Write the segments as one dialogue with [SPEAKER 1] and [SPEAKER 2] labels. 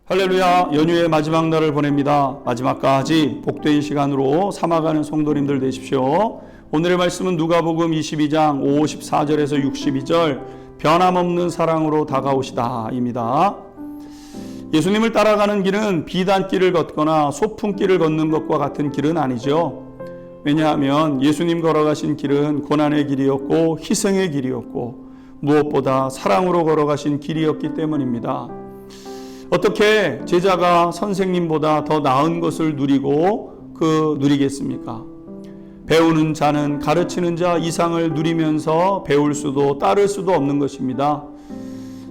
[SPEAKER 1] 할렐루야. 연휴의 마지막 날을 보냅니다. 마지막까지 복된 시간으로 삼아가는 성도님들 되십시오. 오늘의 말씀은 누가복음 22장 54절에서 62절 변함없는 사랑으로 다가오시다 입니다. 예수님을 따라가는 길은 비단길을 걷거나 소풍길을 걷는 것과 같은 길은 아니죠. 왜냐하면 예수님 걸어가신 길은 고난의 길이었고 희생의 길이었고 무엇보다 사랑으로 걸어가신 길이었기 때문입니다. 어떻게 제자가 선생님보다 더 나은 것을 누리겠습니까? 배우는 자는 가르치는 자 이상을 누리면서 배울 수도 따를 수도 없는 것입니다.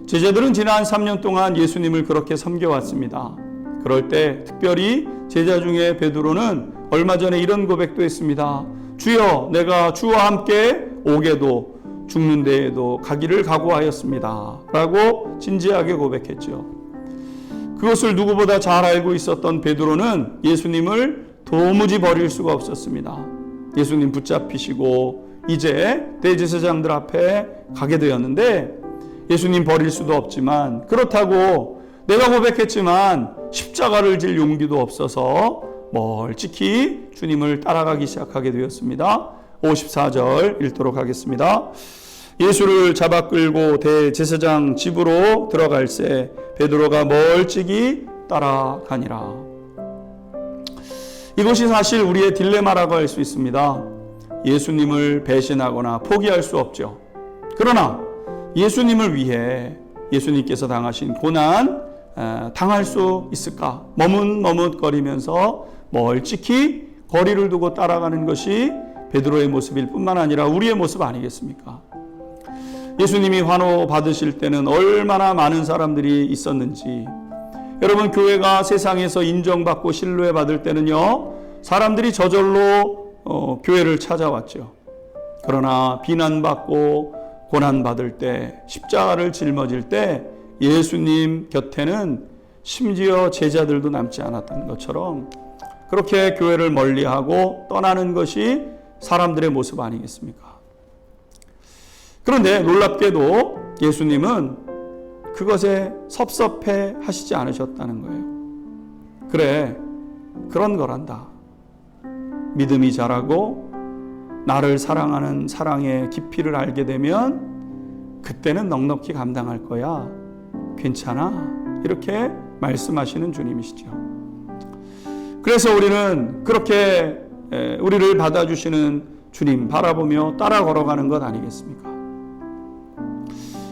[SPEAKER 1] 제자들은 지난 3년 동안 예수님을 그렇게 섬겨왔습니다. 그럴 때 특별히 제자 중에 베드로는 얼마 전에 이런 고백도 했습니다. 주여, 내가 주와 함께 오게도 죽는 데에도 가기를 각오하였습니다. 라고 진지하게 고백했죠. 그것을 누구보다 잘 알고 있었던 베드로는 예수님을 도무지 버릴 수가 없었습니다. 예수님 붙잡히시고 이제 대제사장들 앞에 가게 되었는데 예수님 버릴 수도 없지만 그렇다고 내가 고백했지만 십자가를 질 용기도 없어서 멀찍이 주님을 따라가기 시작하게 되었습니다. 54절 읽도록 하겠습니다. 예수를 잡아 끌고 대제사장 집으로 들어갈새 베드로가 멀찍이 따라가니라. 이것이 사실 우리의 딜레마라고 할 수 있습니다. 예수님을 배신하거나 포기할 수 없죠. 그러나 예수님을 위해 예수님께서 당하신 고난 당할 수 있을까? 머뭇머뭇거리면서 멀찍이 거리를 두고 따라가는 것이 베드로의 모습일 뿐만 아니라 우리의 모습 아니겠습니까? 예수님이 환호 받으실 때는 얼마나 많은 사람들이 있었는지, 여러분 교회가 세상에서 인정받고 신뢰 받을 때는요 사람들이 저절로 교회를 찾아왔죠. 그러나 비난받고 고난받을 때, 십자가를 짊어질 때 예수님 곁에는 심지어 제자들도 남지 않았던 것처럼 그렇게 교회를 멀리하고 떠나는 것이 사람들의 모습 아니겠습니까? 그런데 놀랍게도 예수님은 그것에 섭섭해 하시지 않으셨다는 거예요. 그래, 그런 거란다. 믿음이 자라고 나를 사랑하는 사랑의 깊이를 알게 되면 그때는 넉넉히 감당할 거야. 괜찮아. 이렇게 말씀하시는 주님이시죠. 그래서 우리는 그렇게 우리를 받아주시는 주님 바라보며 따라 걸어가는 것 아니겠습니까?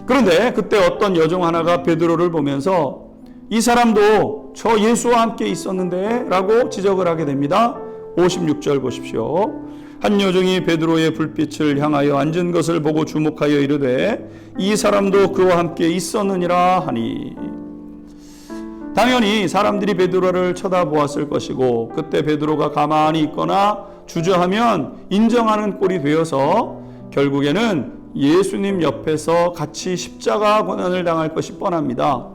[SPEAKER 1] 그런데 그때 어떤 여종 하나가 베드로를 보면서 이 사람도 저 예수와 함께 있었는데 라고 지적을 하게 됩니다. 56절 보십시오. 한 여종이 베드로의 불빛을 향하여 앉은 것을 보고 주목하여 이르되 이 사람도 그와 함께 있었느니라 하니. 당연히 사람들이 베드로를 쳐다보았을 것이고 그때 베드로가 가만히 있거나 주저하면 인정하는 꼴이 되어서 결국에는 예수님 옆에서 같이 십자가 고난을 당할 것이 뻔합니다.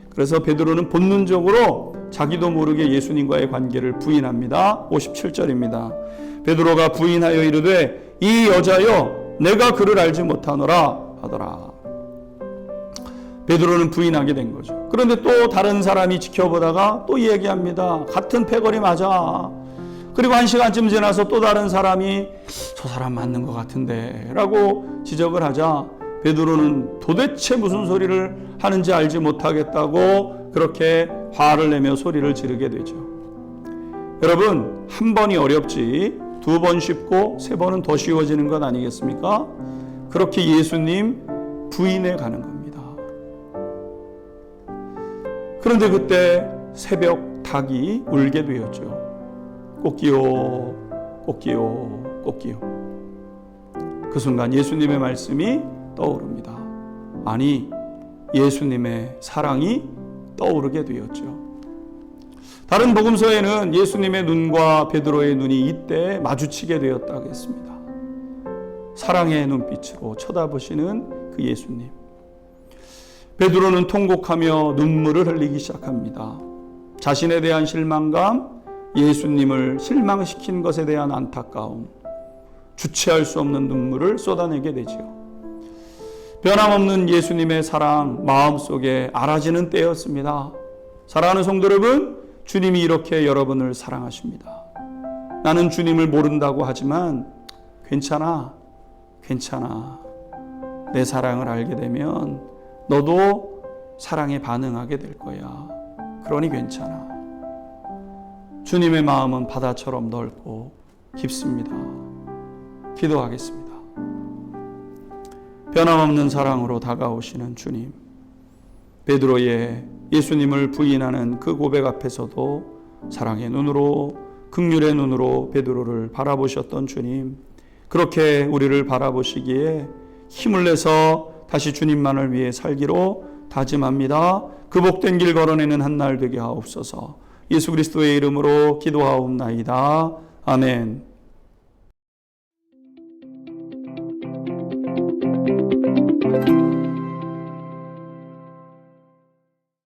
[SPEAKER 1] 그래서 베드로는 본능적으로 자기도 모르게 예수님과의 관계를 부인합니다. 57절입니다. 베드로가 부인하여 이르되 이 여자여 내가 그를 알지 못하노라 하더라. 베드로는 부인하게 된 거죠. 그런데 또 다른 사람이 지켜보다가 또 얘기합니다. 같은 패거리 맞아. 그리고 1시간쯤 지나서 또 다른 사람이 저 사람 맞는 것 같은데 라고 지적을 하자 베드로는 도대체 무슨 소리를 하는지 알지 못하겠다고 그렇게 화를 내며 소리를 지르게 되죠. 여러분, 한 번이 어렵지 2번 쉽고 3번은 더 쉬워지는 것 아니겠습니까? 그렇게 예수님 부인해 가는 겁니다. 그런데 그때 새벽 닭이 울게 되었죠. 꽃기요, 꽃기요, 꽃기요. 그 순간 예수님의 말씀이 떠오릅니다. 아니, 예수님의 사랑이 떠오르게 되었죠. 다른 복음서에는 예수님의 눈과 베드로의 눈이 이때 마주치게 되었다고 했습니다. 사랑의 눈빛으로 쳐다보시는 그 예수님. 베드로는 통곡하며 눈물을 흘리기 시작합니다. 자신에 대한 실망감, 예수님을 실망시킨 것에 대한 안타까움, 주체할 수 없는 눈물을 쏟아내게 되지요. 변함없는 예수님의 사랑 마음속에 알아지는 때였습니다. 사랑하는 성도 여러분, 주님이 이렇게 여러분을 사랑하십니다. 나는 주님을 모른다고 하지만 괜찮아. 내 사랑을 알게 되면 너도 사랑에 반응하게 될 거야. 그러니 괜찮아. 주님의 마음은 바다처럼 넓고 깊습니다. 기도하겠습니다. 변함없는 사랑으로 다가오시는 주님, 베드로의 예수님을 부인하는 그 고백 앞에서도 사랑의 눈으로, 긍휼의 눈으로 베드로를 바라보셨던 주님, 그렇게 우리를 바라보시기에 힘을 내서 다시 주님만을 위해 살기로 다짐합니다. 그 복된 길 걸어내는 한 날 되게 하옵소서. 예수 그리스도의 이름으로 기도하옵나이다. 아멘.